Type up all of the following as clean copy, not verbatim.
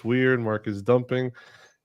weird. Market's dumping.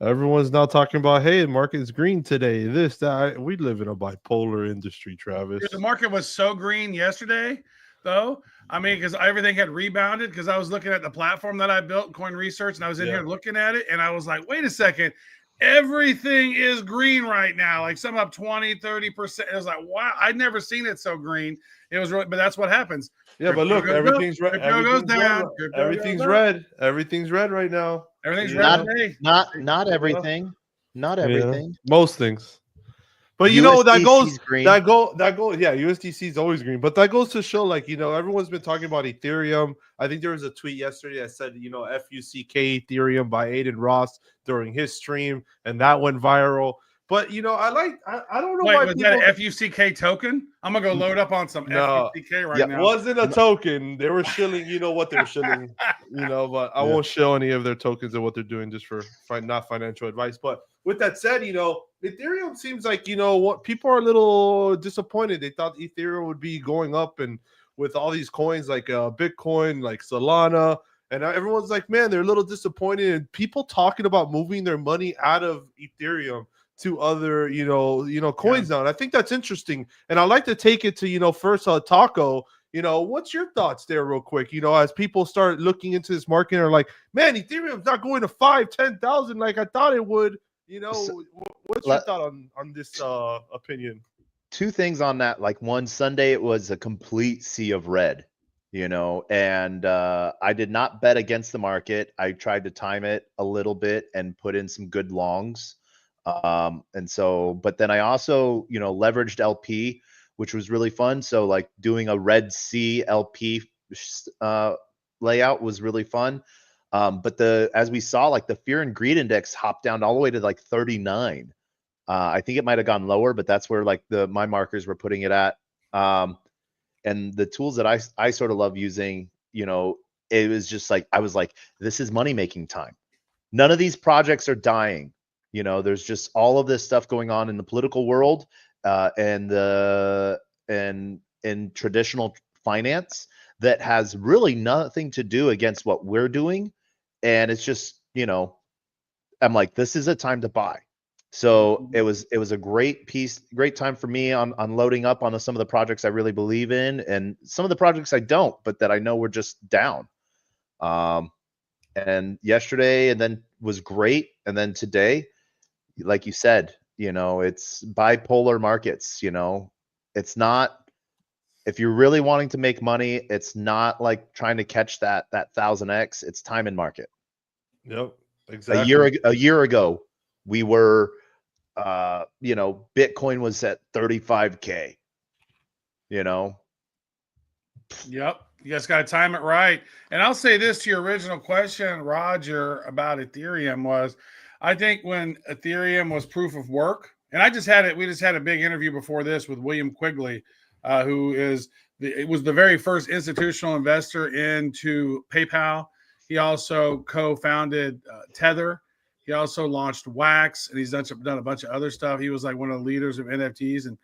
Everyone's now talking about, hey, market's green today. This, that. We live in a bipolar industry, Dude, the Travis. market was so green yesterday, though. I mean, because everything had rebounded. Because I was looking at the platform that I built, Coin Research, and I was in Yeah. here looking at it, and I was like, wait a second. Everything is green right now. Like some up 20, 30%. It was like, wow, I'd never seen it so green. It was really, but that's what happens. Yeah, but Crypto look, goes up, everything's red. crypto goes Everything's red. down, crypto goes Everything's up. red. Everything's red right now. Everything's You red Not know. today. not Yeah. everything. Not Yeah. everything. Most things. But USDC's green. yeah, USDC is always green. But that goes to show, like, everyone's been talking about Ethereum. I think there was a tweet yesterday that said, FUCK Ethereum by Aiden Ross during his stream, and that went viral. But I don't know Wait, why was that people an FUCK token? I'm gonna go load up on some no FUCK right Yeah, now. wasn't a token. They were shilling, what they were shilling, but I won't show any of their tokens and what they're doing just for not financial advice. But with that said, Ethereum seems like, what people are a little disappointed. They thought Ethereum would be going up, and with all these coins like Bitcoin, like Solana, and everyone's like, man, they're a little disappointed. And people talking about moving their money out of Ethereum to other, coins now. And I think that's interesting. And I like to take it to, first Taco. What's your thoughts there, real quick? As people start looking into this market, and are like, man, Ethereum's not going to 5,000-10,000 like I thought it would. So, What's your thought on this opinion? two things on that. Like one Sunday, it was a complete sea of red, and I did not bet against the market. I tried to time it a little bit and put in some good longs. And so, but then I also, leveraged LP, which was really fun. So like doing a red C LP layout was really fun. But as we saw, like the fear and greed index hopped down all the way to like 39. I think it might have gone lower, but that's where like my markers were putting it at. And the tools that I sort of love using, it was just like, I was like, this is money making time. None of these projects are dying. There's just all of this stuff going on in the political world, and in traditional finance that has really nothing to do against what we're doing. And it's just, I'm like, this is a time to buy. So it was a great time for me on loading up on some of the projects I really believe in, and some of the projects I don't, but that I know were just down. And yesterday, and then was great, and then today, like you said, it's bipolar markets. It's not, if you're really wanting to make money, it's not like trying to catch that 1000x. It's time in market. Yep, exactly. A year ago, we were, Bitcoin was at 35K. Yep. You guys got to time it right. And I'll say this to your original question, Roger, about Ethereum was, I think when Ethereum was proof of work, and we just had a big interview before this with William Quigley, who it was the very first institutional investor into PayPal. He also co-founded Tether. He also launched Wax, and he's done a bunch of other stuff. He was like one of the leaders of NFTs, and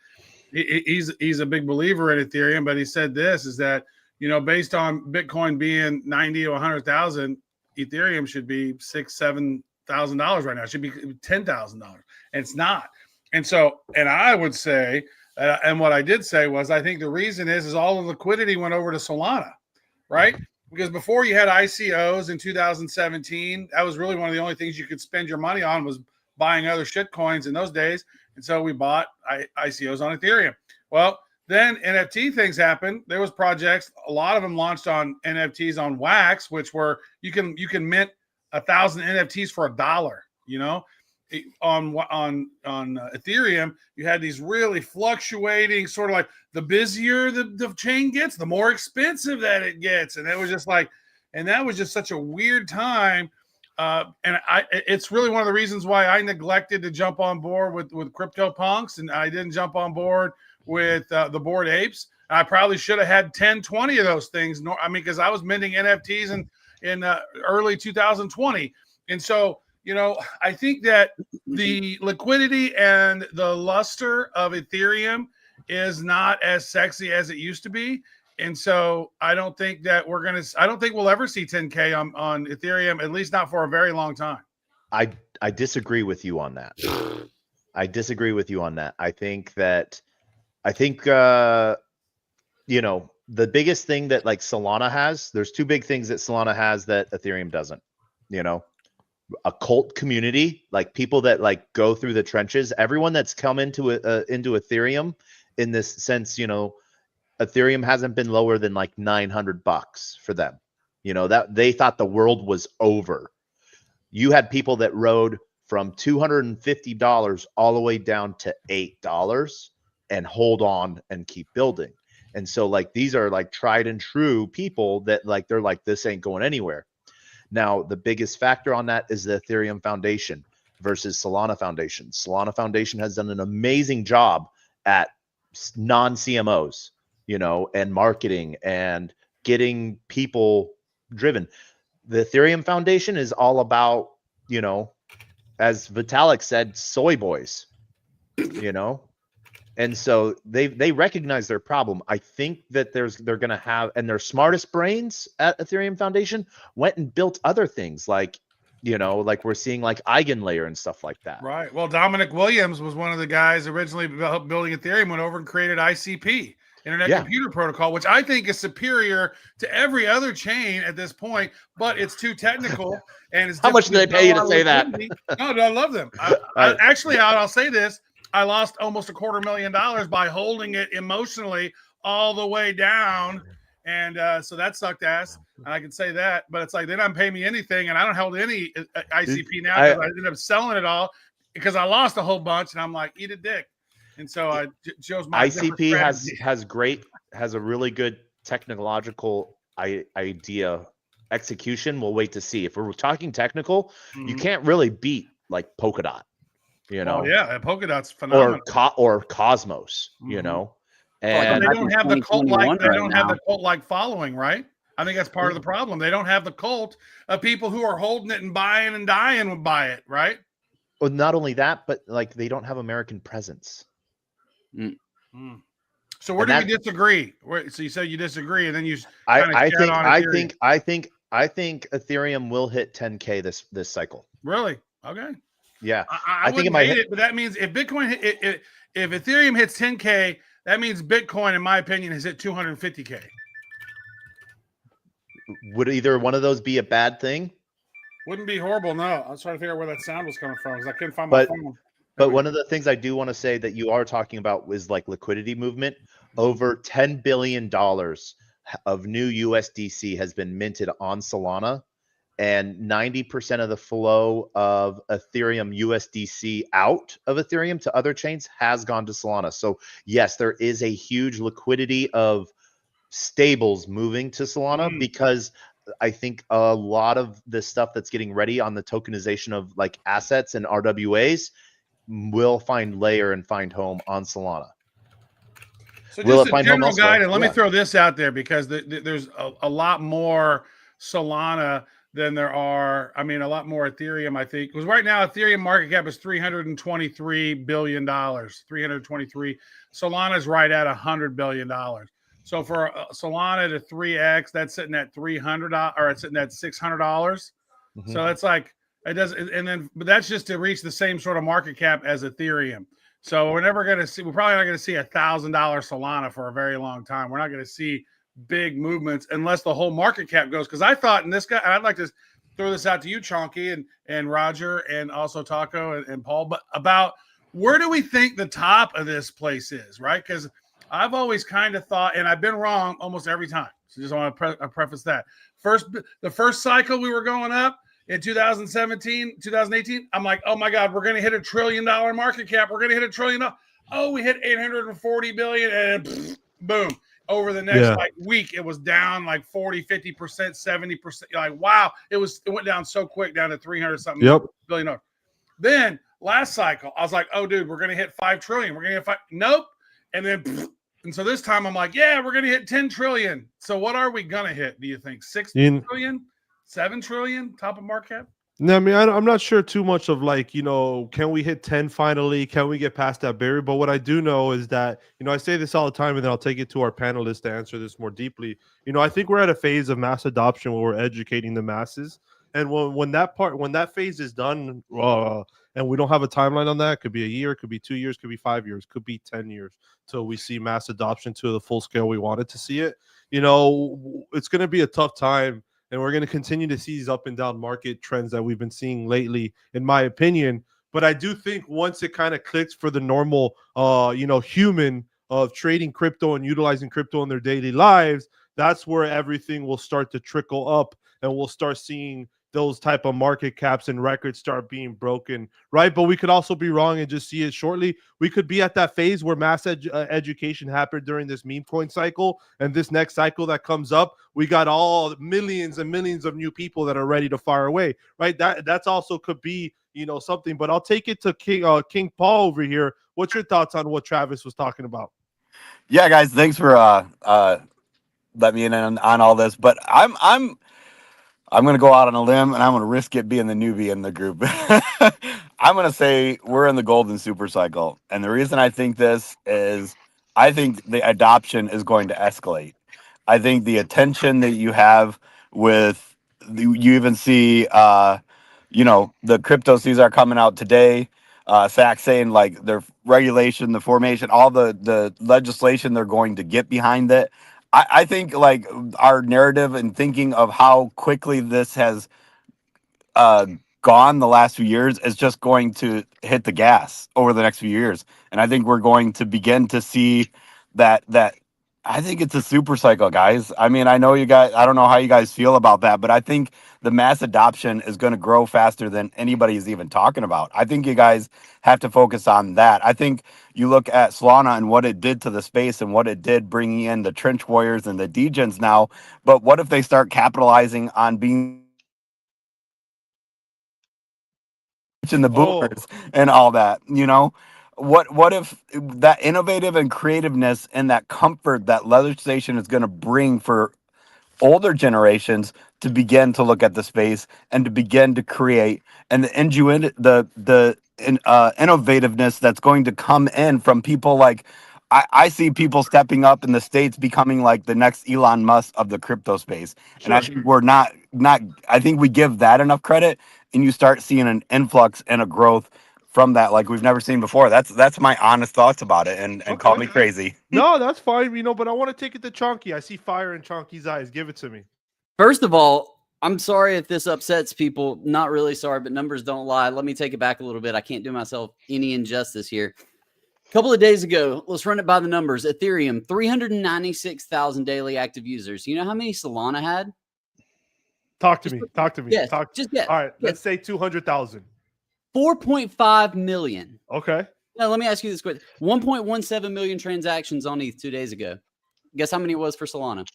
he's a big believer in Ethereum. But he said this is that, based on Bitcoin being 90 or 100,000, Ethereum should be $6,000-7,000 right now. It should be $10,000, and it's not. And so, and I would say, and what I did say was, I think the reason is all the liquidity went over to Solana, right? Because before you had ICOs in 2017, that was really one of the only things you could spend your money on was buying other shit coins in those days. And so we bought ICOs on Ethereum. Well, then NFT things happened. There was projects, a lot of them launched on NFTs on Wax, which were you can mint 1,000 NFTs for $1. On Ethereum, you had these really fluctuating, sort of like the busier the chain gets, the more expensive that it gets, and it was just like, and that was just such a weird time. It's really one of the reasons why I neglected to jump on board with CryptoPunks, and I didn't jump on board with the Bored Apes. I probably should have had 10, 20 of those things. Because I was minting NFTs in early 2020. And so, I think that the liquidity and the luster of Ethereum is not as sexy as it used to be. And so I don't think that I don't think we'll ever see 10K on Ethereum, at least not for a very long time. I disagree with you on that. I disagree with you on that. I think you know, the biggest thing that like Solana has, there's two big things that Solana has that Ethereum doesn't, you know, a cult community, like people that like go through the trenches, everyone that's come into Ethereum in this sense, you know, Ethereum hasn't been lower than like $900 for them. You know, that they thought the world was over. You had people that rode from $250 all the way down to $8 and hold on and keep building. And so like these are like tried and true people that like they're like, this ain't going anywhere. Now, the biggest factor on that is the Ethereum Foundation versus Solana Foundation. Solana Foundation has done an amazing job at non-CMOs, you know, and marketing and getting people driven. The Ethereum Foundation is all about, you know, as Vitalik said, soy boys, you know. And so they recognize their problem. I think that they're going to have, and their smartest brains at Ethereum Foundation went and built other things like, you know, like we're seeing like EigenLayer and stuff like that. Right. Well, Dominic Williams was one of the guys originally building Ethereum, went over and created ICP, Internet Computer Protocol, which I think is superior to every other chain at this point, but it's too technical. And it's how much do they pay you to say that? No, I love them. I'll say this. I lost almost $250,000 by holding it emotionally all the way down. And so that sucked ass. And I can say that, but it's like they don't pay me anything. And I don't hold any ICP now because I ended up selling it all because I lost a whole bunch. And I'm like, eat a dick. And so I chose my ICP has a really good technological idea execution. We'll wait to see. If we're talking technical, you can't really beat like Polkadot. You know, Polkadot's phenomenal. Or Cosmos, you know, and they don't have the cult like following, right? I think that's part of the problem. They don't have the cult of people who are holding it and buying and dying would buy it, right? Well, not only that, but like they don't have American presence. So where do you disagree? So you said you disagree, and then you. I think Ethereum will hit 10K this cycle. Really? Okay. Yeah, I think it might hit it, but that means if Bitcoin if Ethereum hits 10K, that means Bitcoin, in my opinion, has hit 250K. Would either one of those be a bad thing? Wouldn't be horrible. No, I was trying to figure out where that sound was coming from because I couldn't find my phone. But one of the things I do want to say that you are talking about is like liquidity movement. Over $10 billion of new USDC has been minted on Solana. And 90% of the flow of Ethereum USDC out of Ethereum to other chains has gone to Solana. So yes, there is a huge liquidity of stables moving to Solana because I think a lot of the stuff that's getting ready on the tokenization of like assets and RWAs will find layer and find home on Solana. So just a general guide, and let me throw this out there because there's a lot more Solana than there are, a lot more Ethereum, I think. Because right now, Ethereum market cap is $323 billion. 323. Solana's right at $100 billion. So for Solana to 3x, that's sitting at $300, or it's sitting at $600. So that's like, it does, and then, but that's just to reach the same sort of market cap as Ethereum. So we're probably not going to see $1,000 Solana for a very long time. We're not going to see big movements unless the whole market cap goes. Because I thought, and I'd like to throw this out to you, Chonky, and Roger, and also Taco and Paul, but about where do we think the top of this place is, right? Because I've always kind of thought, and I've been wrong almost every time. So just want to preface that. The first cycle we were going up in 2017, 2018, I'm like, oh my God, we're going to hit $1 trillion market cap. We're going to hit $1 trillion. Oh, we hit 840 billion, and boom. Over the next week, it was down like 40, 50%, 70%. Like, wow, it went down so quick, down to 300 something billion. Then last cycle, I was like, oh, dude, we're going to hit 5 trillion. We're going to hit 5. Nope. And then, and so this time I'm like, yeah, we're going to hit 10 trillion. So what are we going to hit? Do you think 6 trillion, 7 trillion top of market cap? No, I mean, I'm not sure too much of like, can we hit 10 finally? Can we get past that barrier? But what I do know is that, I say this all the time, and then I'll take it to our panelists to answer this more deeply. I think we're at a phase of mass adoption where we're educating the masses. And when that phase is done, and we don't have a timeline on that, it could be a year, it could be 2 years, could be 5 years, could be 10 years till we see mass adoption to the full scale we wanted to see it. It's going to be a tough time, and we're going to continue to see these up and down market trends that we've been seeing lately, in my opinion. But I do think once it kind of clicks for the normal, human of trading crypto and utilizing crypto in their daily lives, that's where everything will start to trickle up, and we'll start seeing those type of market caps and records start being broken, right? But we could also be wrong and just see it shortly. We could be at that phase where mass education happened during this meme coin cycle, and this next cycle that comes up, we got all millions and millions of new people that are ready to fire away, right? That's also could be something. But I'll take it to King Paul over here. What's your thoughts on what Travis was talking about? Yeah, guys, thanks for let me in on all this. But I'm going to go out on a limb, and I'm going to risk it being the newbie in the group. I'm going to say we're in the golden super cycle. And the reason I think this is I think the adoption is going to escalate. I think the attention that you have with, you even see, the crypto Caesar coming out today, SAC saying like their regulation, the formation, all the legislation they're going to get behind it. I think like our narrative and thinking of how quickly this has gone the last few years is just going to hit the gas over the next few years. And I think we're going to begin to see that I think it's a super cycle, guys. I mean, I know you guys, I don't know how you guys feel about that, but I think the mass adoption is going to grow faster than anybody is even talking about. I think you guys have to focus on that. I think you look at Solana and what it did to the space and what it did bringing in the trench warriors and the degens now. But what if they start capitalizing on being in the boomers and all that, What if that innovative and creativeness and that comfort that legislation is going to bring for older generations to begin to look at the space and to begin to create, and the innovativeness that's going to come in from people like I see people stepping up in the States becoming like the next Elon Musk of the crypto space. Sure. And I think we're not I think we give that enough credit, and you start seeing an influx and a growth from that like we've never seen before. That's my honest thoughts about it, and okay. Call me crazy. No, that's fine, but I want to take it to Chonky. I see fire in Chonky's eyes. Give it to me. First of all, I'm sorry if this upsets people. Not really sorry, but numbers don't lie. Let me take it back a little bit. I can't do myself any injustice here. A couple of days ago, let's run it by the numbers. Ethereum, 396,000 daily active users. You know how many Solana had? Talk to me. Yes, just guess. All right, let's say 200,000. 4.5 million. Okay. Now, let me ask you this question. 1.17 million transactions on ETH 2 days ago. Guess how many it was for Solana?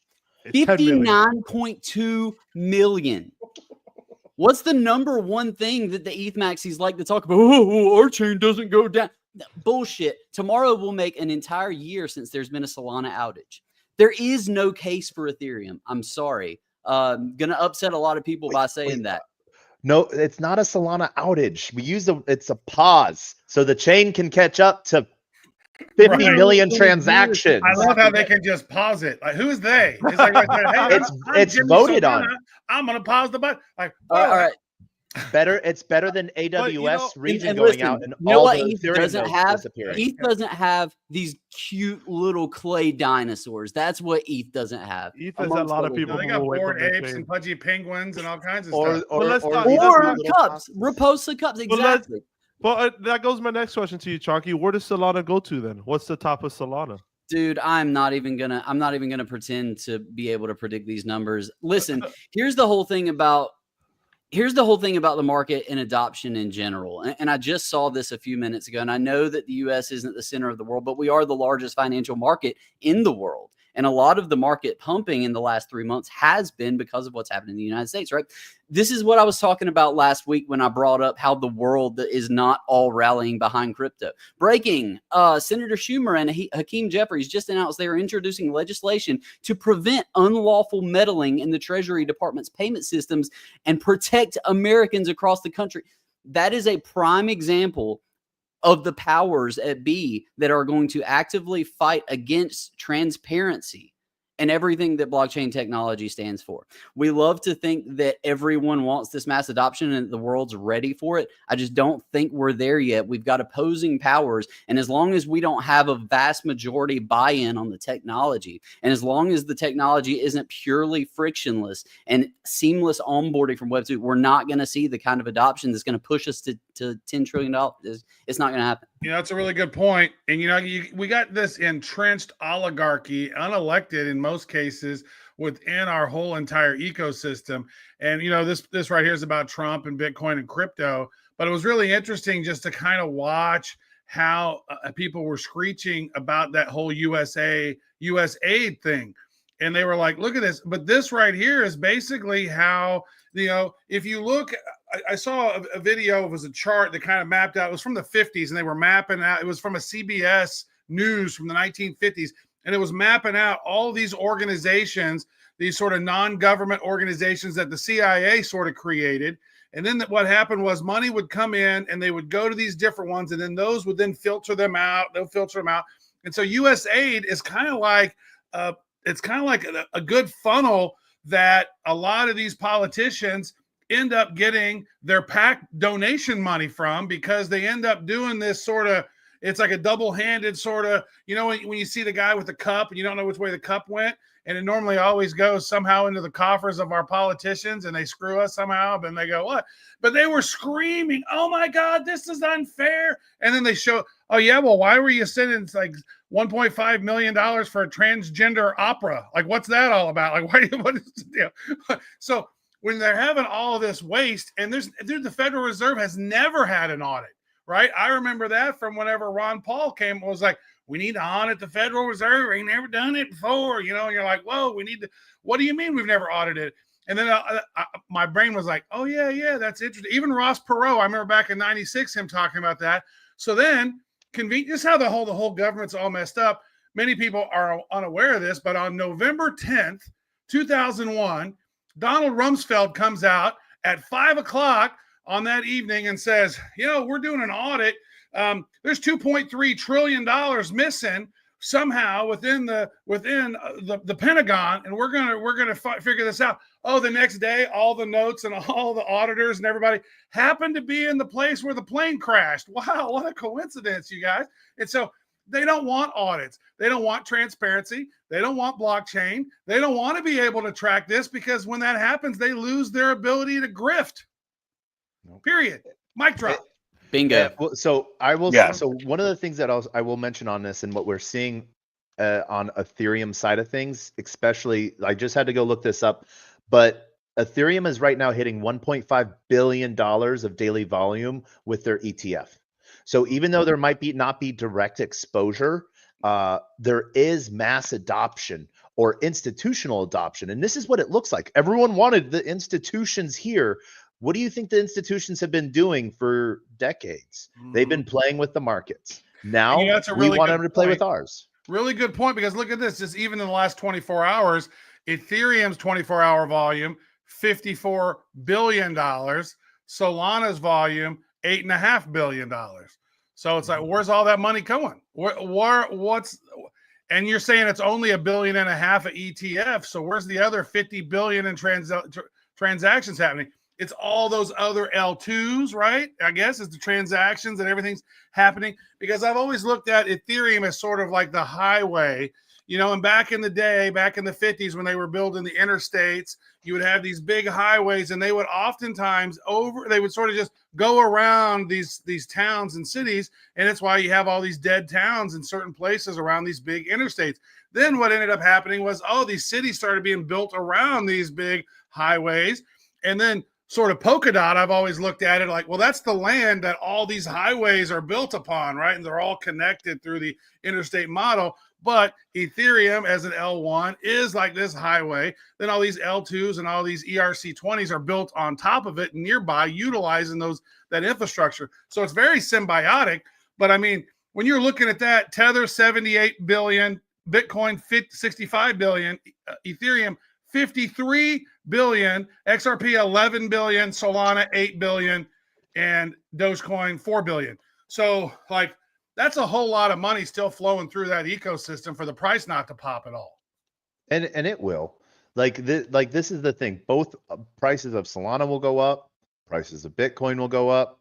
59.2 million. What's the number one thing that the ETH maxis like to talk about? Oh, our chain doesn't go down. Bullshit. Tomorrow will make an entire year since there's been a Solana outage. There is no case for Ethereum. I'm sorry. Gonna upset a lot of people by saying that. No, it's not a Solana outage. It's a pause so the chain can catch up to 50 million transactions. I love how they can just pause it. Like, who's they? It's like, hey, it's voted on. I'm gonna pause the button. Like, all right. It's better than AWS region and going listen, out and you know all what the ETH doesn't have? disappearing. ETH doesn't have these cute little clay dinosaurs. That's what ETH doesn't have. ETH has a lot of people. They got bored apes and pudgy penguins and all kinds of stuff. Or cups, Raposa cups. Exactly. But that goes my next question to you, Chonky. Where does Solana go to then? What's the top of Solana? Dude, I'm not even gonna pretend to be able to predict these numbers. Listen, here's the whole thing about the market and adoption in general. And I just saw this a few minutes ago. And I know that the U.S. isn't the center of the world, but we are the largest financial market in the world. And a lot of the market pumping in the last 3 months has been because of what's happened in the United States, right? This is what I was talking about last week when I brought up how the world is not all rallying behind crypto. Breaking, Senator Schumer and Hakeem Jeffries just announced they are introducing legislation to prevent unlawful meddling in the Treasury Department's payment systems and protect Americans across the country. That is a prime example of the powers at be that are going to actively fight against transparency and everything that blockchain technology stands for. We love to think that everyone wants this mass adoption and the world's ready for it. I just don't think we're there yet. We've got opposing powers. And as long as we don't have a vast majority buy-in on the technology, and as long as the technology isn't purely frictionless and seamless onboarding from Web2, we're not going to see the kind of adoption that's going to push us to $10 trillion. It's not going to happen. You know, that's a really good point. And, you know, we got this entrenched oligarchy, unelected in most cases, within our whole entire ecosystem. And, you know, this right here is about Trump and Bitcoin and crypto. But it was really interesting just to kind of watch how people were screeching about that whole US aid thing. And they were like, look at this. But this right here is basically how, you know, if you look, I saw a video, it was a chart that kind of mapped out, it was from the 50s, and they were mapping out, it was from a CBS News from the 1950s, and it was mapping out all these organizations, these sort of non-government organizations that the CIA sort of created. And then what happened was money would come in and they would go to these different ones, and then those would then filter them out. They'll filter them out. And so USAID is kind of like, it's kind of like a good funnel that a lot of these politicians end up getting their PAC donation money from, because they end up doing this sort of, it's like a double-handed sort of, you know, when you see the guy with the cup and you don't know which way the cup went, and it normally always goes somehow into the coffers of our politicians and they screw us somehow, but they go, what? But they were screaming, oh my God, this is unfair. And then they show, oh yeah, well, why were you sending like $1.5 million for a transgender opera? Like, what's that all about? Like, what is the deal? So when they're having all this waste, and the Federal Reserve has never had an audit, right? I remember that from whenever Ron Paul came, it was like, we need to audit the Federal Reserve. We ain't never done it before, you know, and you're like, whoa, we need to, what do you mean we've never audited it? And then my brain was like, oh yeah, that's interesting. Even Ross Perot, I remember back in 96, him talking about that. So then just how the whole government's all messed up. Many people are unaware of this, but on November 10th, 2001, Donald Rumsfeld comes out at 5:00 on that evening and says, you know, we're doing an audit. There's $2.3 trillion missing somehow within the Pentagon, and we're gonna figure this out. Oh, the next day, all the notes and all the auditors and everybody happened to be in the place where the plane crashed. Wow, what a coincidence, you guys! And so they don't want audits. They don't want transparency. They don't want blockchain. They don't want to be able to track this, because when that happens, they lose their ability to grift. Period. Mic drop. Bingo. Yeah, well, so I will. Yeah. So one of the things that I will mention on this, and what we're seeing on Ethereum side of things, especially, I just had to go look this up, but Ethereum is right now hitting $1.5 billion of daily volume with their ETF. So even though there might not be direct exposure, there is mass adoption or institutional adoption, and this is what it looks like. Everyone wanted the institutions here. What do you think the institutions have been doing for decades? They've been playing with the markets. Now we want them to play with ours. Really good point, because look at this. Just even in the last 24 hours, Ethereum's 24-hour volume, $54 billion. Solana's volume, $8.5 billion. So it's like, where's all that money going? And you're saying it's only $1.5 billion of ETF. So where's the other 50 billion in transactions happening? It's all those other L2s, right? I guess it's the transactions and everything's happening, because I've always looked at Ethereum as sort of like the highway, you know, and back in the day, back in the 50s, when they were building the interstates, you would have these big highways, and they would oftentimes they would sort of just go around these towns and cities. And that's why you have all these dead towns in certain places around these big interstates. Then what ended up happening was, these cities started being built around these big highways. And then sort of Polkadot, I've always looked at it like, well, that's the land that all these highways are built upon, right? And they're all connected through the interstate model. But Ethereum as an L1 is like this highway. Then all these L2s and all these ERC20s are built on top of it nearby, utilizing that infrastructure. So it's very symbiotic. But I mean, when you're looking at that, Tether 78 billion, Bitcoin 65 billion, Ethereum 53 billion, XRP 11 billion, Solana 8 billion, and Dogecoin 4 billion. So like that's a whole lot of money still flowing through that ecosystem for the price not to pop at all. And it will. This is the thing. Both prices of Solana will go up, prices of Bitcoin will go up,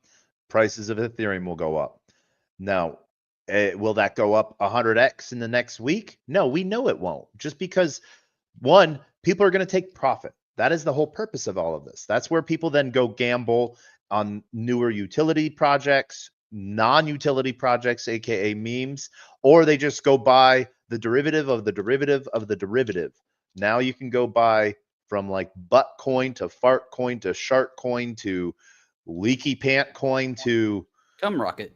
prices of Ethereum will go up. Now, will that go up 100x in the next week? No, we know it won't. Just because, one, people are going to take profit. That is the whole purpose of all of this. That's where people then go gamble on newer utility projects, non-utility projects, aka memes, or they just go buy the derivative of the derivative of the derivative. Now you can go buy from like butt coin to fart coin to shark coin to leaky pant coin to Come rocket.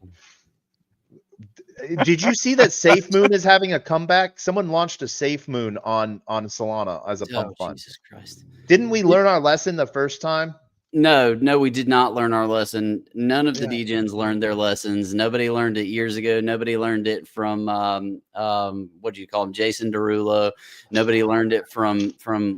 Did you see that Safe Moon is having a comeback? Someone launched a Safe Moon on Solana as a pump fund. Jesus Christ. Didn't we learn our lesson the first time? No, we did not learn our lesson. None of the degens learned their lessons. Nobody learned it years ago. Nobody learned it from what do you call him, Jason Derulo. Nobody learned it from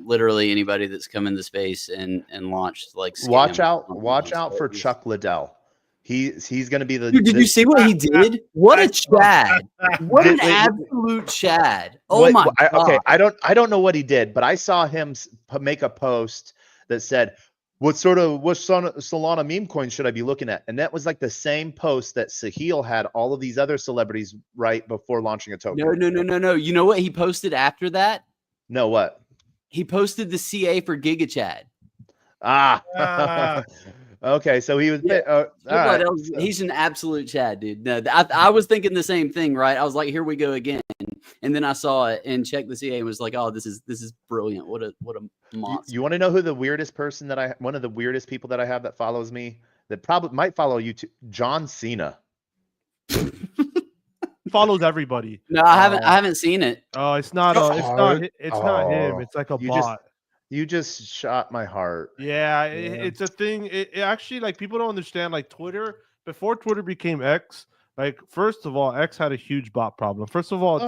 literally anybody that's come in the space and launched like. Watch out for Chuck Liddell. He's going to be the. Dude, did you see what he did? What a Chad! What an absolute Chad! Oh my God. Okay, I don't know what he did, but I saw him make a post that said, what Solana meme coin should I be looking at? And that was like the same post that Sahil had all of these other celebrities write before launching a token. No. You know what he posted after that? No, what? He posted the CA for GigaChad. Okay, so he was. Right. He's an absolute Chad, dude. No, I was thinking the same thing, right? I was like, here we go again, and then I saw it and checked the CA and was like, oh, this is brilliant. What a monster. You want to know who the weirdest person one of the weirdest people that I have that follows me that probably might follow you too? John Cena. Follows everybody. No, I haven't seen it. Oh, it's not him. It's like a bot. You just shot my heart. Yeah, it's a thing. It actually, like, people don't understand, like, Twitter, before Twitter became X, like, first of all, X had a huge bot problem. First of all,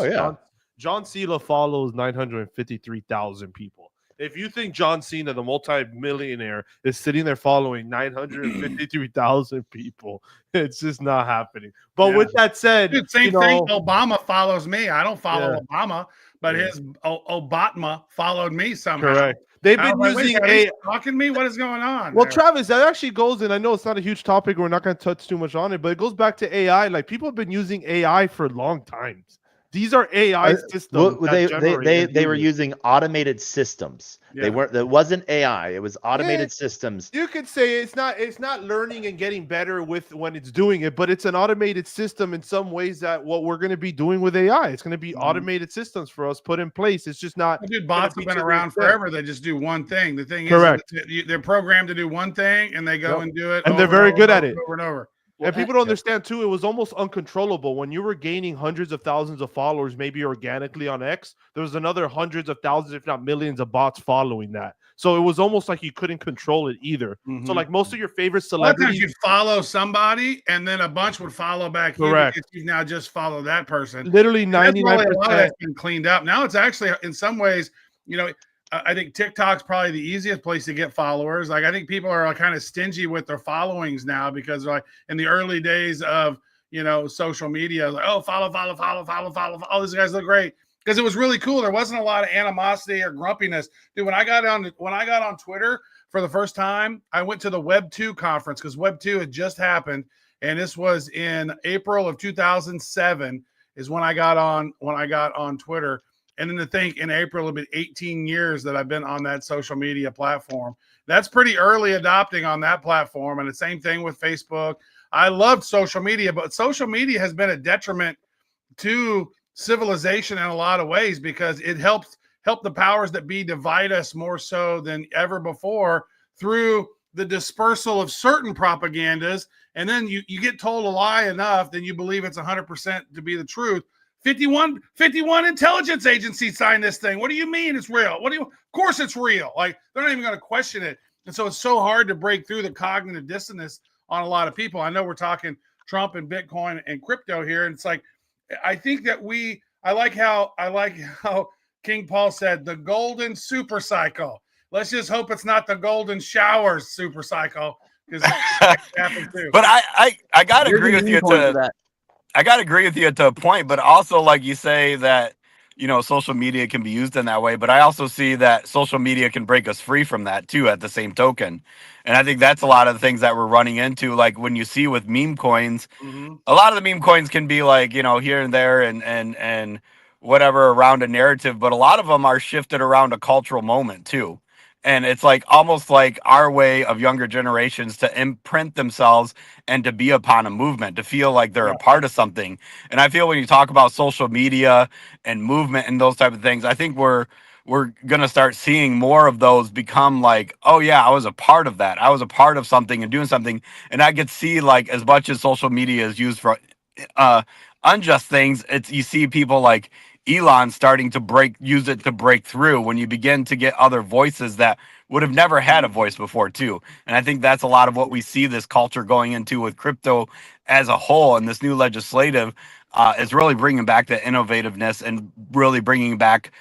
John Cena follows 953,000 people. If you think John Cena, the multi-millionaire, is sitting there following 953,000 people, it's just not happening. But with that said, dude, same thing. Obama follows me. I don't follow Obama, but his Obama followed me somehow. Correct. They've been using AI. Talking to me? What is going on? Well, Travis, that actually goes, and I know it's not a huge topic. We're not going to touch too much on it, but it goes back to AI. Like, people have been using AI for long times. These are AI systems. They were using automated systems. Yeah. That wasn't AI. It was automated systems. You could say it's not learning and getting better when it's doing it, but it's an automated system in some ways. That what we're going to be doing with AI, it's going to be automated systems for us put in place. It's just not. Dude, bots have been around forever. They just do one thing. The thing is, they're programmed to do one thing, and they go and do it, and they're very good at it over and over. And people don't understand too, it was almost uncontrollable. When you were gaining hundreds of thousands of followers, maybe organically on X, there was another hundreds of thousands, if not millions of bots following that. So it was almost like you couldn't control it either. Mm-hmm. So like most of your favorite celebrities. Sometimes you'd follow somebody and then a bunch would follow back. Correct. You now just follow that person. Literally 99%. A lot of that's been cleaned up. Now it's actually, in some ways, I think TikTok's probably the easiest place to get followers. Like, I think people are kind of stingy with their followings now because, like, in the early days of, social media, like, oh, follow. Oh, these guys look great. Because it was really cool. There wasn't a lot of animosity or grumpiness. Dude, when I got on Twitter for the first time, I went to the Web 2 conference because Web 2 had just happened. And this was in April of 2007 is when I got on Twitter. And then to think in April, it'll be 18 years that I've been on that social media platform. That's pretty early adopting on that platform. And the same thing with Facebook. I loved social media, but social media has been a detriment to civilization in a lot of ways because it helped the powers that be divide us more so than ever before through the dispersal of certain propagandas. And then you get told a lie enough, then you believe it's 100% to be the truth. 51 intelligence agencies signed this thing. What do you mean it's real? Of course it's real. Like, they're not even going to question it. And so it's so hard to break through the cognitive dissonance on a lot of people. I know we're talking Trump and Bitcoin and crypto here. And it's like, I think that I like how King Paul said, the golden super cycle. Let's just hope it's not the golden showers super cycle, because that happens too. But I gotta Here's agree the with you unicorn for to that. I gotta agree with you to a point, but also like you say that social media can be used in that way, but I also see that social media can break us free from that too at the same token. And I think that's a lot of the things that we're running into. Like when you see with meme coins, a lot of the meme coins can be like, here and there and whatever around a narrative, but a lot of them are shifted around a cultural moment too. And it's like almost like our way of younger generations to imprint themselves and to be upon a movement, to feel like they're a part of something. And I feel when you talk about social media and movement and those type of things, I think we're going to start seeing more of those become like, oh yeah, I was a part of that. I was a part of something and doing something. And I could see, like, as much as social media is used for unjust things, you see people like Elon starting to use it to break through when you begin to get other voices that would have never had a voice before too. And I think that's a lot of what we see this culture going into with crypto as a whole. And this new legislative is really bringing back the innovativeness and really bringing back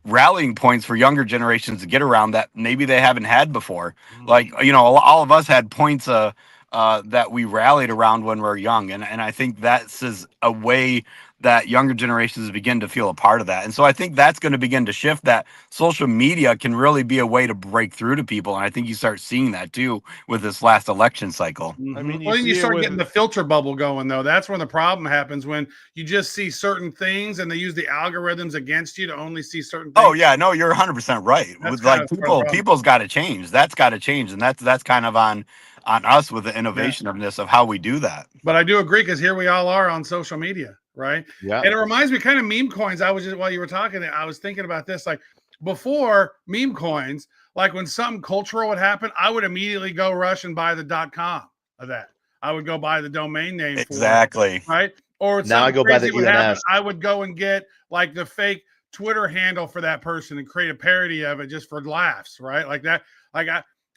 rallying points for younger generations to get around that maybe they haven't had before. Like, all of us had points that we rallied around when we were young. And I think that's a way that younger generations begin to feel a part of that. And so I think that's going to begin to shift, that social media can really be a way to break through to people. And I think you start seeing that too with this last election cycle. I mean, you start getting the filter bubble going, though. That's when the problem happens, when you just see certain things and they use the algorithms against you to only see certain things. Oh yeah, no, you're 100% right. With like people's got to change. That's got to change. And that's kind of on us with the innovativeness of how we do that. But I do agree, because here we all are on social media, right? Yeah. And it reminds me kind of meme coins. While you were talking, I was thinking about this. Like, before meme coins, like when something cultural would happen, I would immediately go rush and buy the .com of that. I would go buy the domain name exactly for it, right? Or now I go buy the ENS. I would go and get like the fake Twitter handle for that person and create a parody of it just for laughs, right? Like that. Like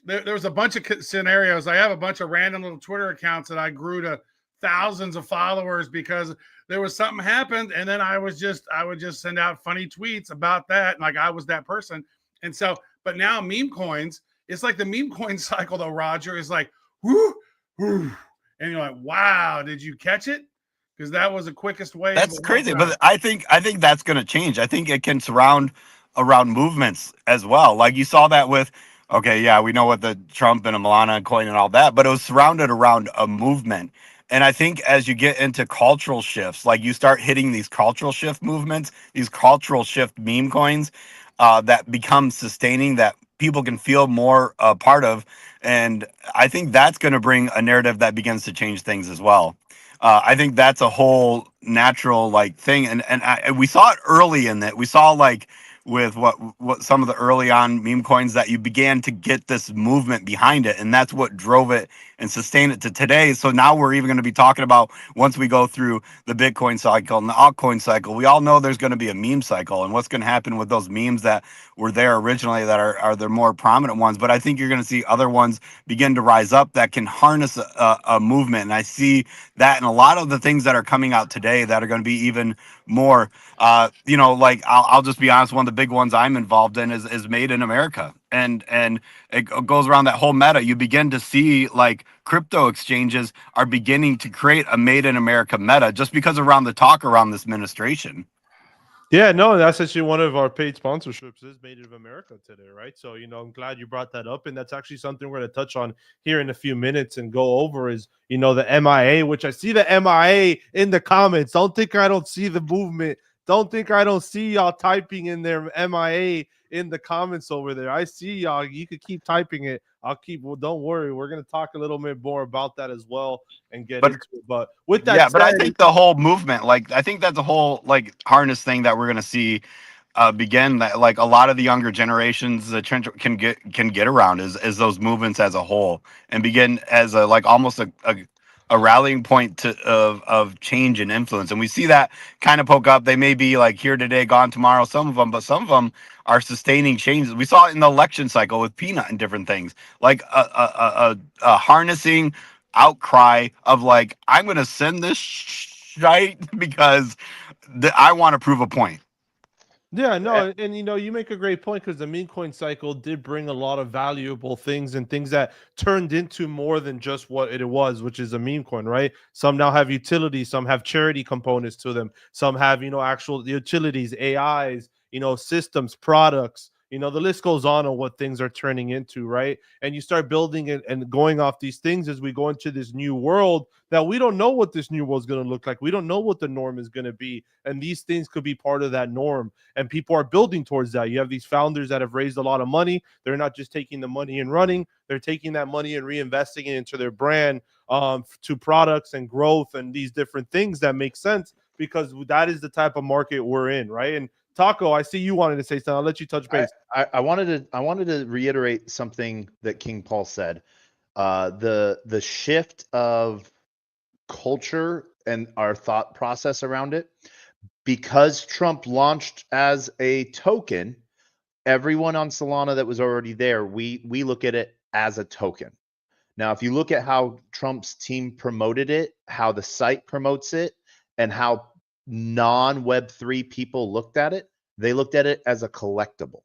there was a bunch of scenarios. I have a bunch of random little Twitter accounts that I grew to thousands of followers because there was something happened, and then I would just send out funny tweets about that, and like I was that person. And so, but now meme coins, it's like the meme coin cycle though, Roger, is like whoo, whoo, and you're like, wow, did you catch it? Because that was the quickest way. That's crazy, but I think that's going to change. I think it can surround around movements as well. Like you saw that with. Okay, yeah, we know what the Trump and a Milana coin and all that, but it was surrounded around a movement. And I think as you get into cultural shifts, like you start hitting these cultural shift movements, these cultural shift meme coins that become sustaining, that people can feel more a part of. And I think that's going to bring a narrative that begins to change things as well. I think that's a whole natural like thing. And we saw it early in that. We saw like with what some of the early on meme coins that you began to get this movement behind it, and that's what drove it and sustained it to today. So now we're even going to be talking about, once we go through the Bitcoin cycle and the altcoin cycle, we all know there's going to be a meme cycle, and what's going to happen with those memes that were there originally that are the more prominent ones. But I think you're going to see other ones begin to rise up that can harness a movement, and I see that in a lot of the things that are coming out today that are going to be even more like I'll just be honest, one of the big ones I'm involved in is Made in America, and it goes around that whole meta. You begin to see like crypto exchanges are beginning to create a Made in America meta just because around the talk around this administration. Yeah, no, that's actually one of our paid sponsorships is Made in America today, right? So, I'm glad you brought that up, and that's actually something we're going to touch on here in a few minutes and go over is, the MIA, which I see the MIA in the comments. Don't think I don't see the movement. Don't think I don't see y'all typing in their MIA in the comments over there. I see y'all. You could keep typing it. Don't worry. We're going to talk a little bit more about that as well and get into it. But with that but I think the whole movement, I think that's a whole harness thing that we're going to see begin, that like a lot of the younger generations can get around is those movements as a whole, and begin as a almost a a rallying point of change and influence. And we see that kind of poke up. They may be like here today, gone tomorrow, some of them, but some of them are sustaining changes. We saw it in the election cycle with Peanut and different things, like a harnessing outcry of like, I'm going to send this shite because I want to prove a point. Yeah, no, and you make a great point because the meme coin cycle did bring a lot of valuable things and things that turned into more than just what it was, which is a meme coin, right? Some now have utility, some have charity components to them, some have, actual utilities, AIs, systems, products, the list goes on what things are turning into, right? And you start building it and going off these things as we go into this new world that we don't know what this new world is going to look like. We don't know what the norm is going to be. And these things could be part of that norm. And people are building towards that. You have these founders that have raised a lot of money. They're not just taking the money and running. They're taking that money and reinvesting it into their brand, to products and growth and these different things that make sense because that is the type of market we're in, right? And Taco, I see you wanted to say something. I'll let you touch base. I wanted to reiterate something that King Paul said. The shift of culture and our thought process around it, because Trump launched as a token, everyone on Solana that was already there, we look at it as a token. Now, if you look at how Trump's team promoted it, how the site promotes it, and how non-Web3 people looked at it, they looked at it as a collectible.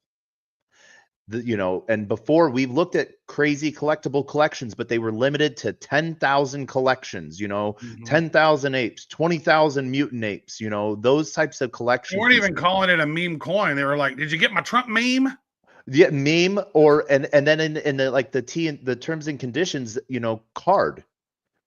And before we've looked at crazy collectible collections, but they were limited to 10,000 collections, 10,000 apes, 20,000 mutant apes, those types of collections. They weren't even calling it a meme coin. They were like, did you get my Trump meme? Yeah, meme and then in the like the terms and conditions, card.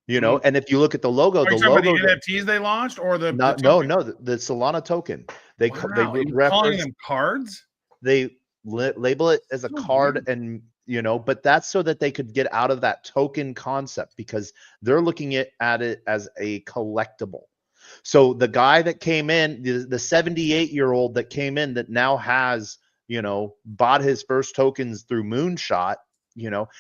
And if you look at the logo, the NFTs they launched or the Solana token. They calling them cards. They label it as a card, and but that's so that they could get out of that token concept because they're looking at it as a collectible. So the guy that came in, the 78-year-old that came in that now has bought his first tokens through Moonshot.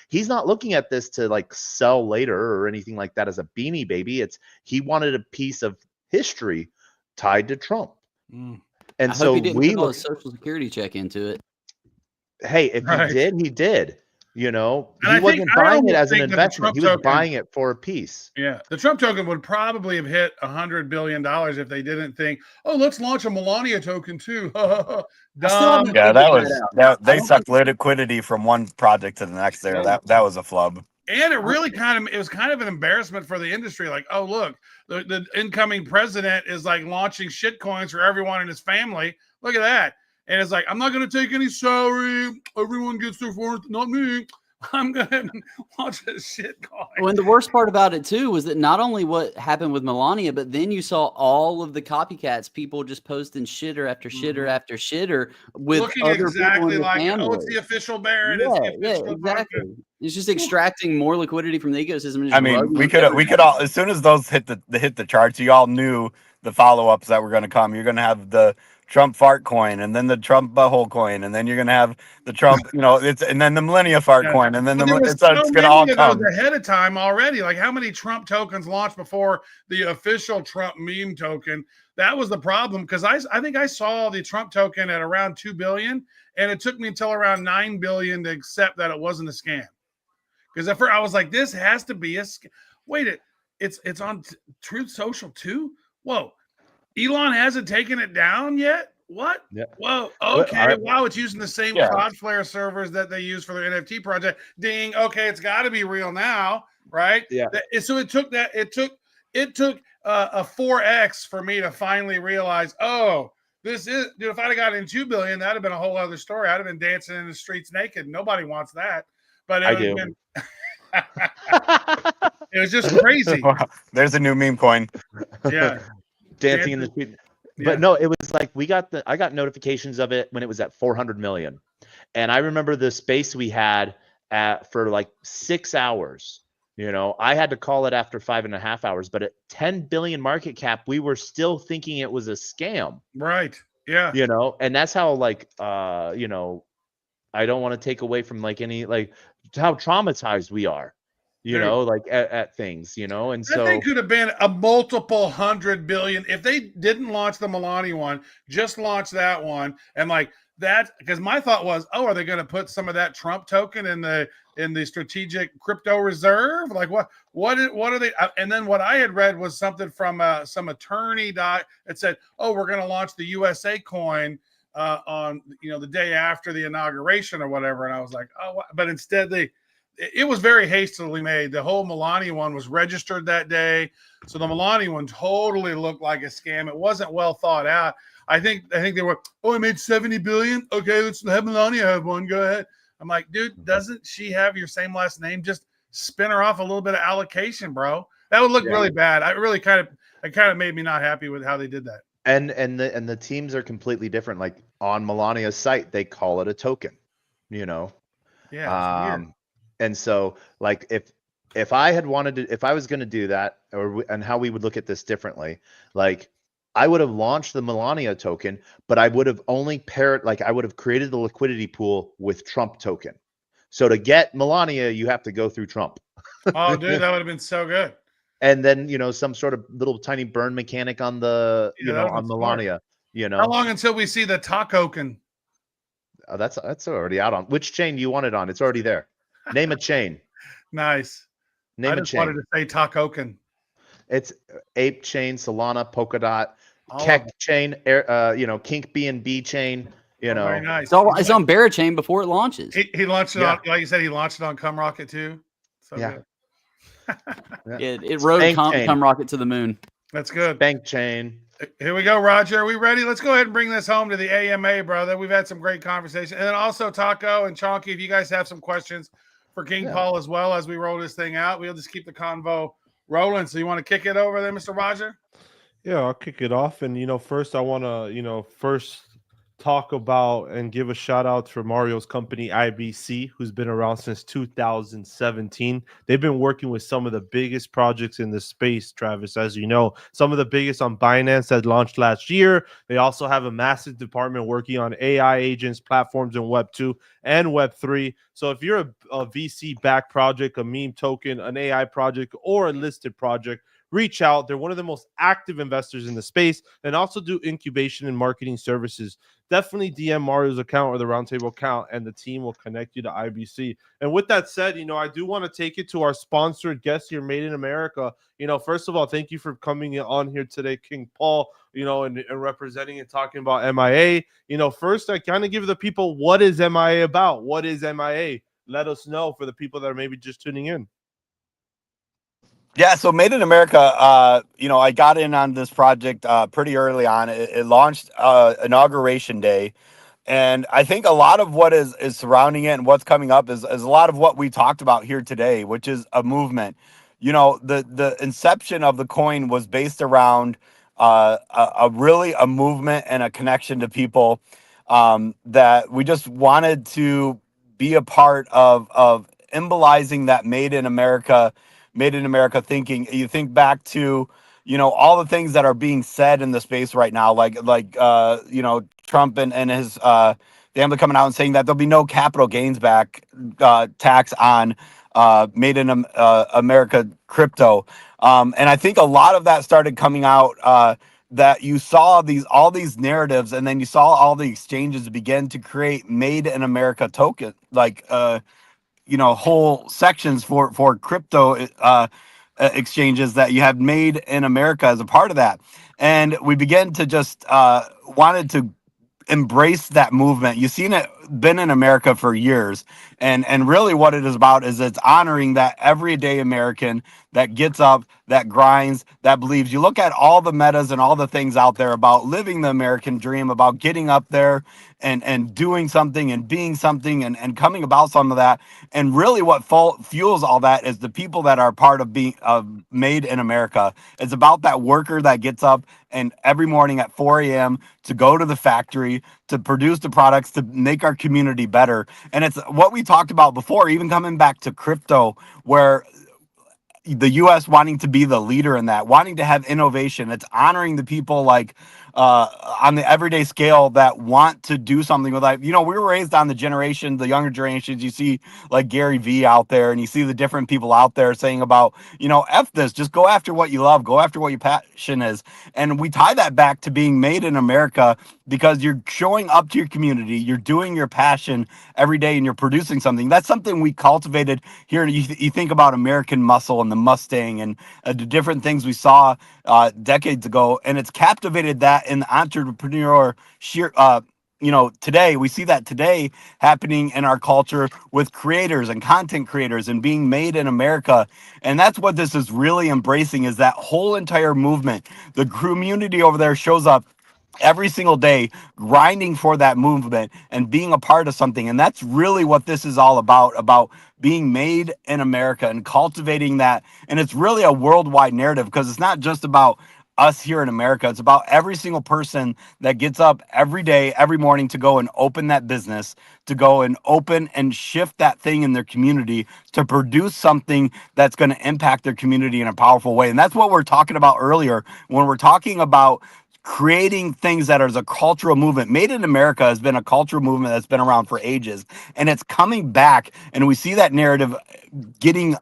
He's not looking at this to like sell later or anything like that as a beanie baby. He wanted a piece of history tied to Trump. And I so hope he didn't put all his social security check into it. Hey, if he did, he did. He wasn't buying it as an investment. He was buying it for a piece. Yeah. The Trump token would probably have hit $100 billion if they didn't think, oh, let's launch a Melania token too. Dumb. Yeah, they sucked liquidity from one project to the next there. That was a flub. And it really it was kind of an embarrassment for the industry. Like, oh, look, the incoming president is like launching shit coins for everyone in his family. Look at that. And it's like, I'm not going to take any salary. Everyone gets their fourth, not me. I'm going to launch a shit coin. Well, and the worst part about it, too, was that not only what happened with Melania, but then you saw all of the copycats, people just posting shitter after shitter after shitter with looking other exactly people in like, oh, it's the official Baron. Exactly. It's just extracting more liquidity from the ecosystem. I mean, we could all, as soon as those hit the charts, you all knew the follow-ups that were going to come. You're going to have the Trump fart coin, and then the Trump butthole coin, and then you're gonna have the Trump, and then the Millennia fart coin, and then it's gonna all come ahead of time already. Like how many Trump tokens launched before the official Trump meme token? That was the problem because I think I saw the Trump token at around 2 billion, and it took me until around 9 billion to accept that it wasn't a scam. Because at first I was like, this has to be a scam. Wait, it's on Truth Social too? Whoa. Elon hasn't taken it down yet? What? Yeah. Whoa. Okay. Wow. It's using the same Cloudflare servers that they use for their NFT project. Ding. Okay. It's got to be real now. Right. Yeah. So it took a 4X for me to finally realize, oh, this is, dude, if I'd have gotten in 2 billion, that'd have been a whole other story. I'd have been dancing in the streets naked. Nobody wants that. But it was just crazy. Wow. There's a new meme coin. Yeah. Dancing in the street. But no, it was like I got notifications of it when it was at 400 million. And I remember the space we had for like 6 hours. I had to call it after 5.5 hours, but at 10 billion market cap, we were still thinking it was a scam. Right. Yeah. And that's how I don't want to take away from like any, like how traumatized we are. you Dude. know, like at things, you know, and That so thing could have been a multiple $100 billion if they didn't launch the Milani one, just launch that one, and like that. Because my thought was, oh, are they going to put some of that Trump token in the strategic crypto reserve? Like what are they? And then what I had read was something from some attorney that said, oh, we're going to launch the USA coin on the day after the inauguration or whatever. And I was like, oh, but instead it was very hastily made. The whole Milani one was registered that day, so the Milani one totally looked like a scam. It wasn't well thought out. I think they were, oh, I made 70 billion. Okay, let's have Melania have one. Go ahead. I'm like, dude, doesn't she have your same last name? Just spin her off a little bit of allocation, bro. That would look really bad. It kind of made me not happy with how they did that. And the teams are completely different. Like on Melania's site, they call it a token, you know. Yeah. It's weird. And so, like, if I had wanted to, if I was going to do that, and how we would look at this differently, like, I would have launched the Melania token, but I would have only I would have created the liquidity pool with Trump token. So to get Melania, you have to go through Trump. Oh, dude, that would have been so good. And then, some sort of little tiny burn mechanic on the, on Melania, How long until we see the token? Oh, that's already out on. Which chain do you want it on? It's already there. Name a chain. Nice. Name I just wanted to say token. It's Ape Chain, Solana, Polkadot, Keck Chain, Kink BNB chain. Very nice. It's on Barachain before it launches. He launched it on, like you said, he launched it on Cumrocket too. So good. It rode Cumrocket to the moon. That's good. Bank Chain. Here we go, Roger. Are we ready? Let's go ahead and bring this home to the AMA, brother. We've had some great conversation. And then also Taco and Chonky, if you guys have some questions for King Paul as well as we roll this thing out, we'll just keep the convo rolling. So you want to kick it over there, Mr. Roger? Yeah, I'll kick it off. And, first I want to, talk about and give a shout out for Mario's company, IBC, who's been around since 2017. They've been working with some of the biggest projects in the space, Travis, as you know, some of the biggest on Binance that launched last year. They also have a massive department working on AI agents, platforms in Web 2 and Web 3. So if you're a VC-backed project, a meme token, an AI project, or a listed project, reach out. They're one of the most active investors in the space and also do incubation and marketing services. Definitely DM Mario's account or the Roundtable account, and the team will connect you to IBC. And with that said, I do want to take it to our sponsored guest here, Made in America. First of all, thank you for coming on here today, King Paul, and representing and talking about MIA. First, I kind of give the people, what is MIA about? What is MIA? Let us know for the people that are maybe just tuning in. Yeah, so Made in America, I got in on this project pretty early on. It launched Inauguration Day. And I think a lot of what is surrounding it and what's coming up is a lot of what we talked about here today, which is a movement. The inception of the coin was based around a movement and a connection to people that we just wanted to be a part of embolizing that Made in America thinking. You think back to, all the things that are being said in the space right now, like Trump and his family coming out and saying that there'll be no capital gains tax on Made in America crypto. And I think a lot of that started coming out that you saw all these narratives, and then you saw all the exchanges begin to create Made in America token, whole sections for crypto exchanges that you have Made in America as a part of that. And we began to just wanted to embrace that movement. You've seen it been in America for years. And really what it is about is it's honoring that everyday American that gets up, that grinds, that believes. You look at all the metas and all the things out there about living the American dream, about getting up there and doing something and being something and coming about some of that. And really what fuels all that is the people that are part of being Made in America. It's about that worker that gets up and every morning at 4 a.m. to go to the factory, to produce the products, to make our community better. And it's what we talked about before, even coming back to crypto, where the U.S. wanting to be the leader in that, wanting to have innovation. It's honoring the people like on the everyday scale that want to do something with life. We were raised on the younger generations. You see like Gary Vee out there, and you see the different people out there saying about, F this, just go after what you love, go after what your passion is. And we tie that back to being made in America because you're showing up to your community, you're doing your passion every day, and you're producing something. That's something we cultivated here. You think about American Muscle and the Mustang and the different things we saw decades ago, and it's captivated that in the entrepreneur today. We see that today happening in our culture with creators and content creators and being made in America. And that's what this is really embracing, is that whole entire movement. The community over there shows up every single day grinding for that movement and being a part of something. And that's really what this is all about being made in America and cultivating that. And it's really a worldwide narrative, because it's not just about us here in America. It's about every single person that gets up every day, every morning, to go and open that business, to go and open and shift that thing in their community, to produce something that's going to impact their community in a powerful way. And that's what we're talking about earlier when we're talking about creating things that are a cultural movement. Made in America has been a cultural movement that's been around for ages, and it's coming back, and we see that narrative getting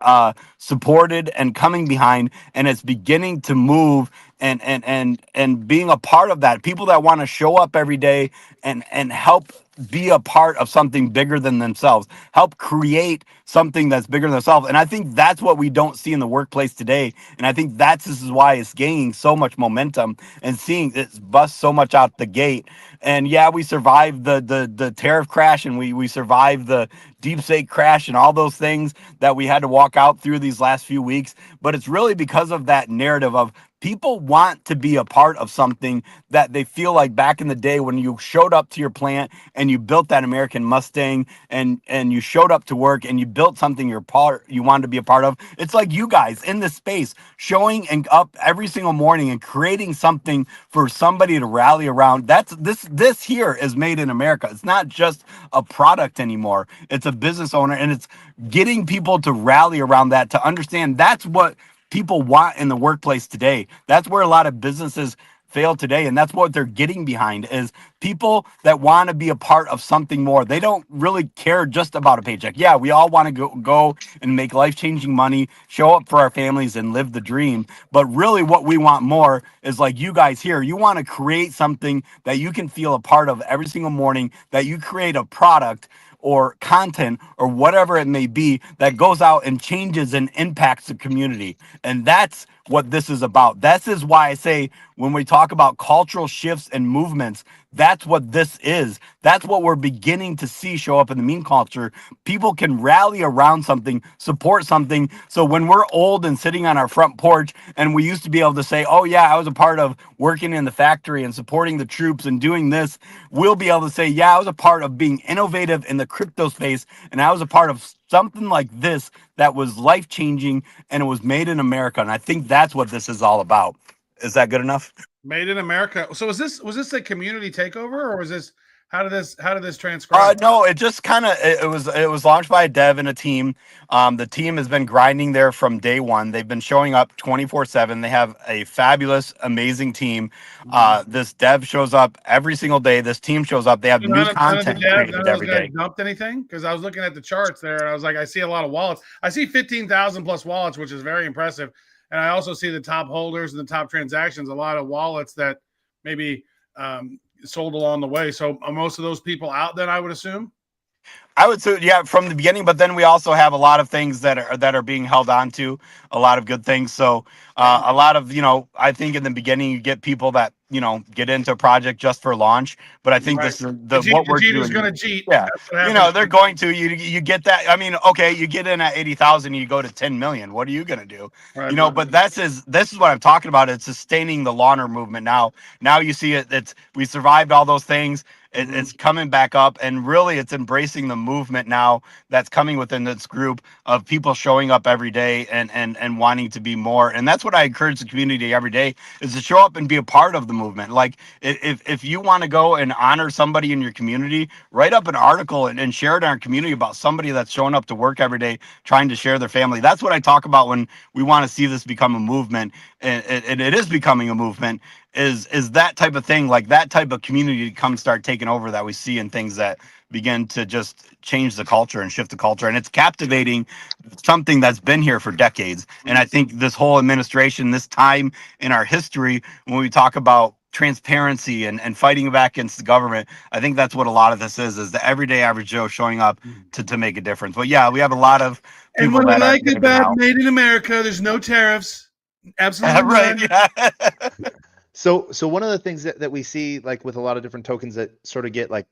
supported and coming behind, and it's beginning to move and being a part of that. People that want to show up every day and help be a part of something bigger than themselves, help create something that's bigger than themselves. And I think that's what we don't see in the workplace today. And I think this is why it's gaining so much momentum and seeing it bust so much out the gate. And yeah, we survived the tariff crash, and we survived the DeepSeek crash and all those things that we had to walk out through these last few weeks. But it's really because of that narrative of people want to be a part of something that they feel like back in the day when you showed up to your plant and you built that American Mustang and you showed up to work and you built something you wanted to be a part of. It's like you guys in this space showing and up every single morning and creating something for somebody to rally around. This here is made in America. It's not just a product anymore. It's a business owner, and it's getting people to rally around that, to understand that's what people want in the workplace today. That's where a lot of businesses fail today, and that's what they're getting behind, is people that want to be a part of something more. They don't really care just about a paycheck. Yeah, we all want to go and make life-changing money, show up for our families, and live the dream. But really what we want more is like you guys here. You want to create something that you can feel a part of every single morning, that you create a product or content or whatever it may be that goes out and changes and impacts the community. And that's what this is about. This is why I say when we talk about cultural shifts and movements, that's what this is. That's what we're beginning to see show up in the meme culture. People can rally around something, support something. So when we're old and sitting on our front porch, and we used to be able to say, oh yeah, I was a part of working in the factory and supporting the troops and doing this, we'll be able to say, yeah, I was a part of being innovative in the crypto space, and I was a part of something like this that was life-changing, and it was made in America. And I think that's what this is all about. Is that good enough? Made in America. So was this a community takeover, or was this how did this transcribe? No, it just kind of it was launched by a dev and a team. The team has been grinding there from day one. They've been showing up 24/7. They have a fabulous, amazing team. This dev shows up every single day. This team shows up. They have new content created every day. Dumped anything? Because I was looking at the charts there, and I was like, I see a lot of wallets. I see 15,000 plus wallets, which is very impressive. And I also see the top holders and the top transactions, a lot of wallets that maybe sold along the way. So are most of those people out then, I would assume? I would say, yeah, from the beginning, but then we also have a lot of things that are being held on to, a lot of good things. So a lot of, I think in the beginning you get people that, get into a project just for launch. But I think this is what we're doing. Going to cheat. Yeah. They're going to, you get that. I mean, okay, you get in at 80,000, you go to 10 million. What are you going to do? Right. But this is what I'm talking about. It's sustaining the Lawner movement. Now you see it. We survived all those things. it's coming back up, and really it's embracing the movement now that's coming within this group of people showing up every day and wanting to be more. And that's what I encourage the community every day, is to show up and be a part of the movement. Like if you want to go and honor somebody in your community, write up an article and share it in our community about somebody that's showing up to work every day trying to share their family. That's what I talk about when we want to see this become a movement, and it is becoming a movement, is that type of thing, like that type of community to come start taking over that we see in things that begin to just change the culture and shift the culture. And it's captivating something that's been here for decades. And I think this whole administration, this time in our history, when we talk about transparency and fighting back against the government, I think that's what a lot of this is the everyday average Joe showing up to make a difference. But yeah, we have a lot of people. And what I that are like giving about out. Made in America, there's no tariffs. Absolutely Right. none. Yeah. So one of the things that we see, like with a lot of different tokens that sort of get like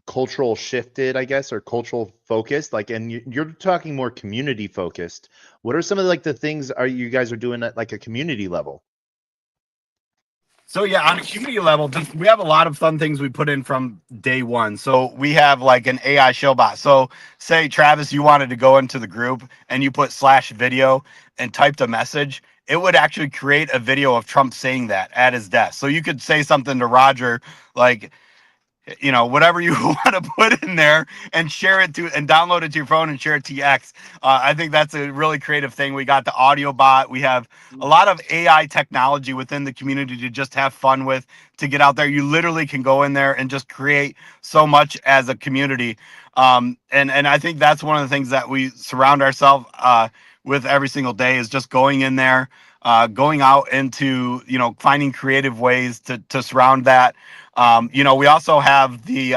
cultural shifted, I guess, or cultural focused, like, and you're talking more community focused. What are some of like the things you guys are doing at like a community level? So yeah, on a community level, we have a lot of fun things we put in from day one. So we have like an AI show bot. So say Travis, you wanted to go into the group and you put /video and typed a message, it would actually create a video of Trump saying that at his desk. So you could say something to Roger like, you know, whatever you want to put in there and share it to and download it to your phone and share it to your ex. I think that's a really creative thing. We got the audio bot. We have a lot of AI technology within the community to just have fun with, to get out there. You literally can go in there and just create so much as a community. And I think that's one of the things that we surround ourselves with every single day, is just going in there, going out into, you know, finding creative ways to surround that. You know, we also have the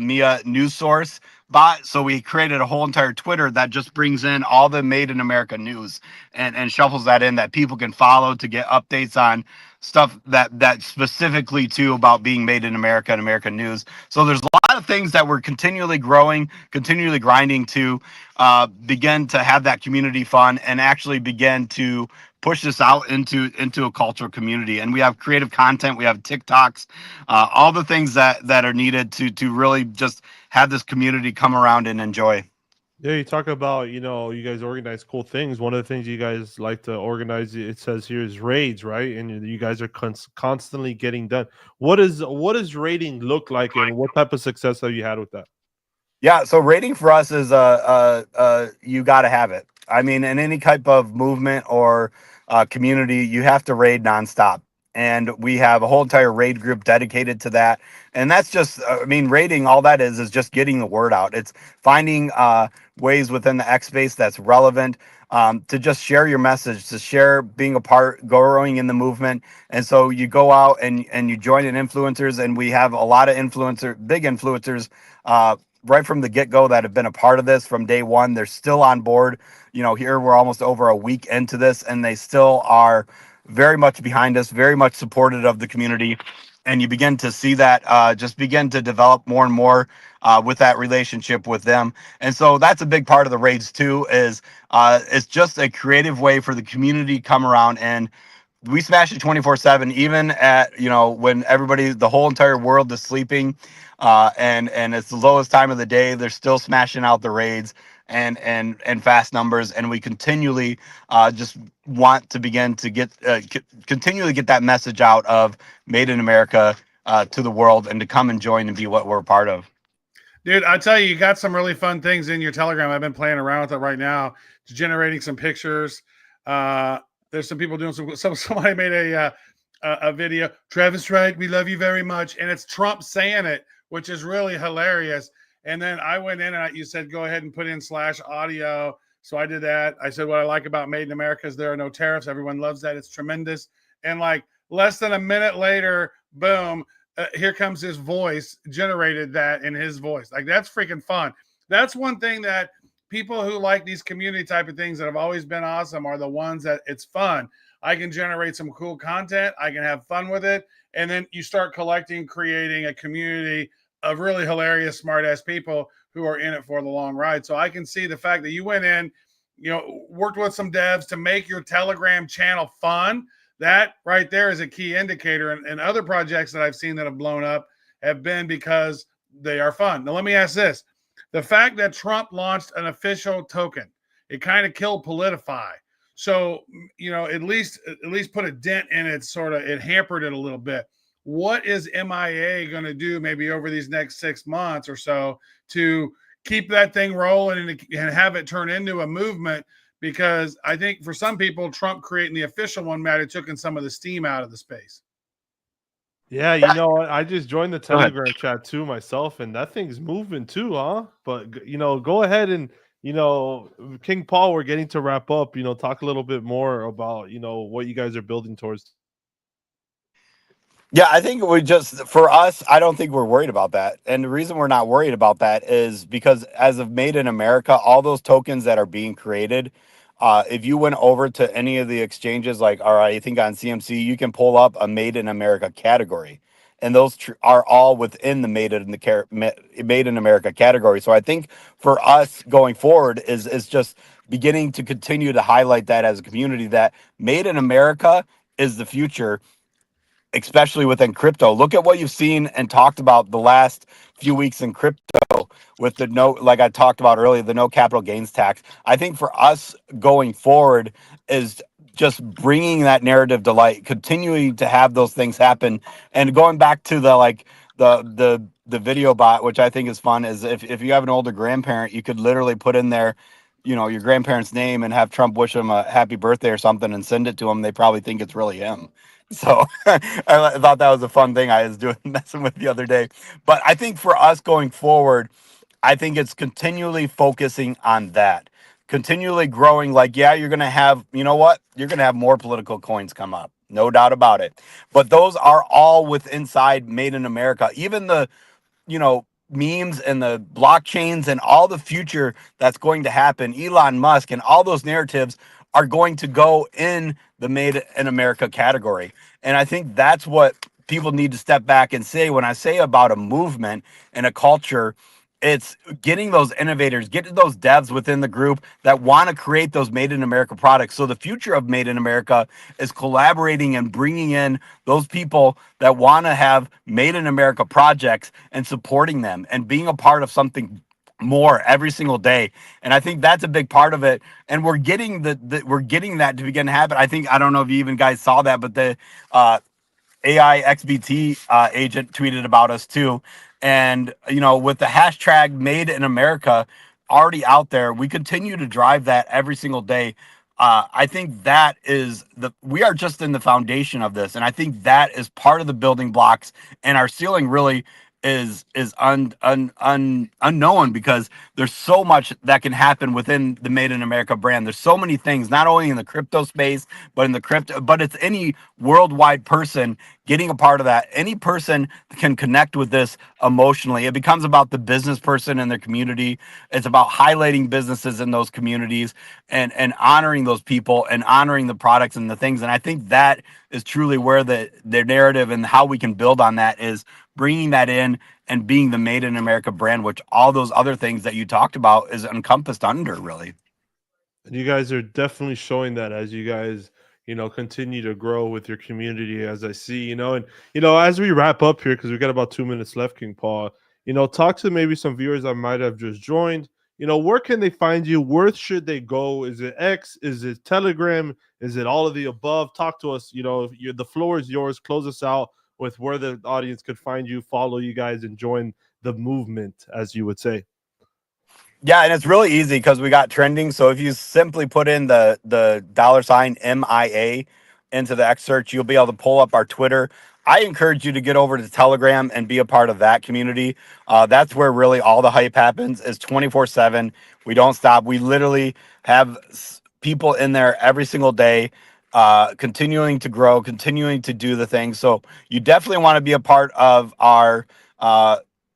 Mia news source bot. So we created a whole entire Twitter that just brings in all the Made in America news and shuffles that in, that people can follow to get updates on stuff that specifically too about being made in America and American news. So there's a lot of things that we're continually growing, continually grinding to begin to have that community fun and actually begin to push this out into a cultural community. And we have creative content, we have TikToks, all the things that are needed to really just have this community come around and enjoy. Yeah, you talk about, you know, you guys organize cool things. One of the things you guys like to organize, it says here, is raids, right? And you guys are constantly getting done. What does raiding look like, and what type of success have you had with that? Yeah, so rating for us is you got to have it. I mean, in any type of movement or community, you have to raid nonstop. And we have a whole entire raid group dedicated to that. And that's just, I mean, raiding, all that is just getting the word out. It's finding ways within the X space that's relevant, to just share your message, to share being a part, growing in the movement. And so you go out and you join in influencers, and we have a lot of big influencers, right from the get-go, that have been a part of this from day one. They're still on board. You know, here we're almost over a week into this, and they still are very much behind us, very much supportive of the community. And you begin to see that just begin to develop more and more with that relationship with them. And so that's a big part of the raids too, is it's just a creative way for the community to come around, and we smash it 24/7, even at, you know, when the whole entire world is sleeping, and it's the lowest time of the day. They're still smashing out the raids and fast numbers, and we continually just want to begin to continually get that message out of Made in America to the world, and to come and join and be what we're a part of. Dude, I tell you, you got some really fun things in your Telegram. I've been playing around with it right now, just generating some pictures. There's some people doing somebody made a video. Travis Wright, we love you very much, and it's Trump saying it, which is really hilarious. And then I went in and you said go ahead and put in /audio. So I did that. I said what I like about Made in America is there are no tariffs. Everyone loves that. It's tremendous. And like less than a minute later, boom, here comes his voice, generated that in his voice. Like, that's freaking fun. That's one thing that people who like these community type of things that have always been awesome are the ones that it's fun. I can generate some cool content. I can have fun with it. And then you start creating a community of really hilarious, smart ass people who are in it for the long ride. So I can see the fact that you went in, you know, worked with some devs to make your Telegram channel fun. That right there is a key indicator. And other projects that I've seen that have blown up have been because they are fun. Now, let me ask this. The fact that Trump launched an official token, it kind of killed Politify. So, at least put a dent in it, it hampered it a little bit. What is MIA going to do maybe over these next 6 months or so to keep that thing rolling and have it turn into a movement? Because I think for some people, Trump creating the official one might have taken some of the steam out of the space. Yeah, I just joined the Telegram chat too myself, and that thing's moving too, huh? But go ahead and King Paul, we're getting to wrap up. Talk a little bit more about what you guys are building towards. Yeah, I think for us, I don't think we're worried about that. And the reason we're not worried about that is because as of Made in America, all those tokens that are being created, if you went over to any of the exchanges, like, all right, I think on CMC, you can pull up a Made in America category. And those are all within the Made in America category. So I think for us going forward is just beginning to continue to highlight that as a community, that Made in America is the future, especially within crypto. Look at what you've seen and talked about the last few weeks in crypto with the like I talked about earlier, the no capital gains tax. I think for us going forward is just bringing that narrative to light, continuing to have those things happen, and going back to the video bot, which I think is fun, is if you have an older grandparent, you could literally put in there, your grandparent's name and have Trump wish him a happy birthday or something and send it to him. They probably think it's really him. So I thought that was a fun thing I was messing with the other day. But I think for us going forward, I think it's continually focusing on that, continually growing. Like, yeah, you're going to have, you're going to have more political coins come up. No doubt about it. But those are all inside Made in America. Even the, memes and the blockchains and all the future that's going to happen, Elon Musk and all those narratives are going to go in the Made in America category. And I think that's what people need to step back and say. When I say about a movement and a culture, it's getting those innovators, getting those devs within the group that want to create those Made in America products. So the future of Made in America is collaborating and bringing in those people that want to have Made in America projects and supporting them and being a part of something more every single day. And I think that's a big part of it. And we're getting we're getting that to begin to happen. I don't know if you even guys saw that, but the AI XBT agent tweeted about us too. And, with the hashtag Made in America already out there, we continue to drive that every single day. I think that is we are just in the foundation of this. And I think that is part of the building blocks, and our ceiling really is unknown, because there's so much that can happen within the Made in America brand. There's so many things, not only in the crypto space, but it's any worldwide person getting a part of that. Any person can connect with this emotionally. It becomes about the business person and their community. It's about highlighting businesses in those communities and honoring those people and honoring the products and the things. And I think that is truly where the narrative and how we can build on that is bringing that in and being the Made in America brand, which all those other things that you talked about is encompassed under, really. And you guys are definitely showing that as you guys, continue to grow with your community, as I see, and, as we wrap up here, because we got about 2 minutes left, King Paul, talk to maybe some viewers that might have just joined. Where can they find you? Where should they go? Is it X? Is it Telegram? Is it all of the above? Talk to us. The floor is yours. Close us out with where the audience could find you, follow you guys, and join the movement, as you would say. Yeah, and it's really easy because we got trending. So if you simply put in the $sign MIA into the X search, you'll be able to pull up our Twitter. I encourage you to get over to Telegram and be a part of that community. That's where really all the hype happens. Is 24/7. We don't stop. We literally have people in there every single day, continuing to grow, continuing to do the things. So you definitely want to be a part of our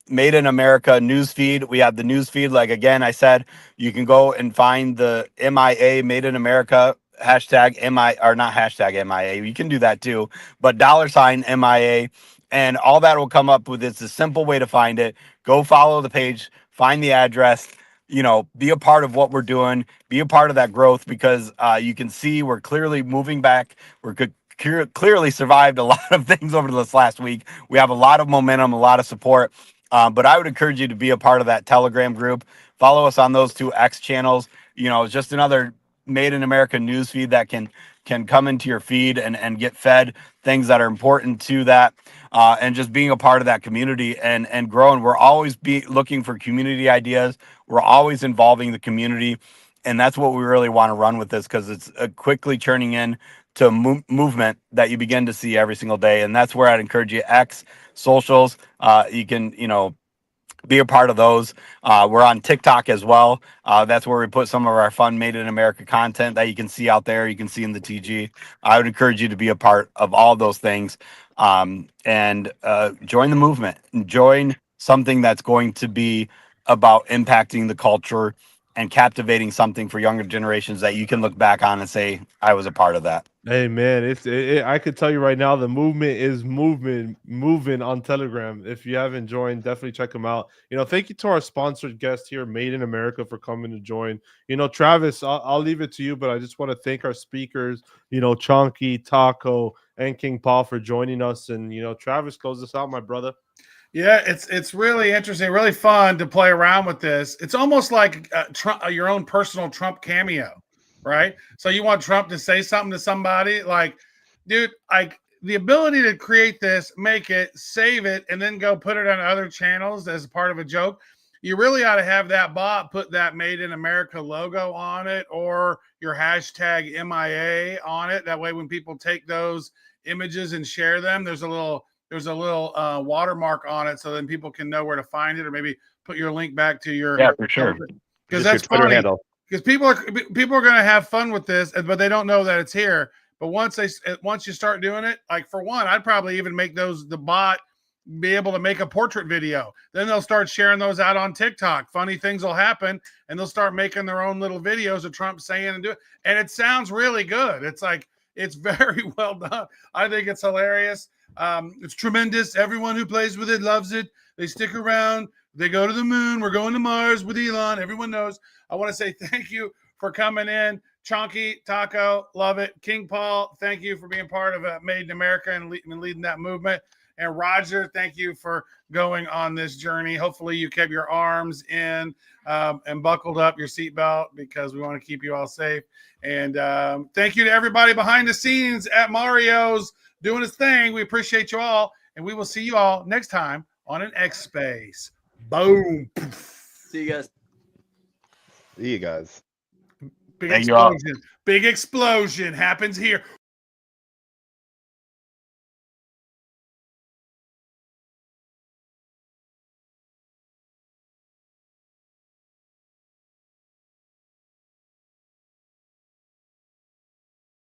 Made in America news feed. We have the news feed. Like, again, I said, you can go and find the MIA Made in America hashtag not hashtag MIA. You can do that too, but $sign MIA, and all that will come up with. It's a simple way to find it. Go follow the page, find the address, be a part of what we're doing, be a part of that growth, because you can see we're clearly moving back. We're clearly survived a lot of things over this last week. We have a lot of momentum, a lot of support. But I would encourage you to be a part of that Telegram group. Follow us on those 2 X channels. It's just another Made in America news feed that can come into your feed and get fed things that are important to that, and just being a part of that community and growing. We're always looking for community ideas. We're always involving the community, and that's what we really want to run with this, because it's quickly turning in to a movement that you begin to see every single day. And that's where I'd encourage you. X socials, you can be a part of those. We're on TikTok as well. That's where we put some of our fun Made in America content that you can see out there. You can see in the TG. I would encourage you to be a part of all those things, and join the movement. Join something that's going to be about impacting the culture and captivating something for younger generations that you can look back on and say, I was a part of that. Hey man, I could tell you right now, the movement is moving on Telegram. If you haven't joined, definitely check them out. Thank you to our sponsored guest here, Made in America, for coming to join. Travis, I'll leave it to you, but I just want to thank our speakers, Chunky, Taco, and King Paul for joining us. And Travis, close us out, my brother. Yeah, it's really interesting, really fun to play around with this. It's almost like your own personal Trump cameo, right? So you want Trump to say something to somebody, like, dude, like the ability to create this, make it, save it, and then go put it on other channels as part of a joke. You really ought to have that bot put that Made in America logo on it, or your hashtag MIA on it. That way, when people take those images and share them, there's a little watermark on it, so then people can know where to find it, or maybe put your link back to your, Yeah, for sure. because Just that's your Twitter funny. handle. Because people are going to have fun with this, but they don't know that it's here. But once you start doing it, like for one, I'd probably even make the bot be able to make a portrait video. Then they'll start sharing those out on TikTok. Funny things will happen, and they'll start making their own little videos of Trump saying and doing. And it sounds really good. It's like, it's very well done. I think it's hilarious. It's tremendous. Everyone who plays with it loves it. They stick around. They go to the moon. We're going to Mars with Elon. Everyone knows. I want to say thank you for coming in. Chonky, Taco, love it. King Paul, thank you for being part of Made in America and leading that movement. And Roger, thank you for going on this journey. Hopefully you kept your arms in and buckled up your seatbelt, because we want to keep you all safe. And thank you to everybody behind the scenes at Mario's doing his thing. We appreciate you all, and we will see you all next time on an X Space. Boom. See you guys. See you guys. Big Thank you all. explosion. Big explosion happens here.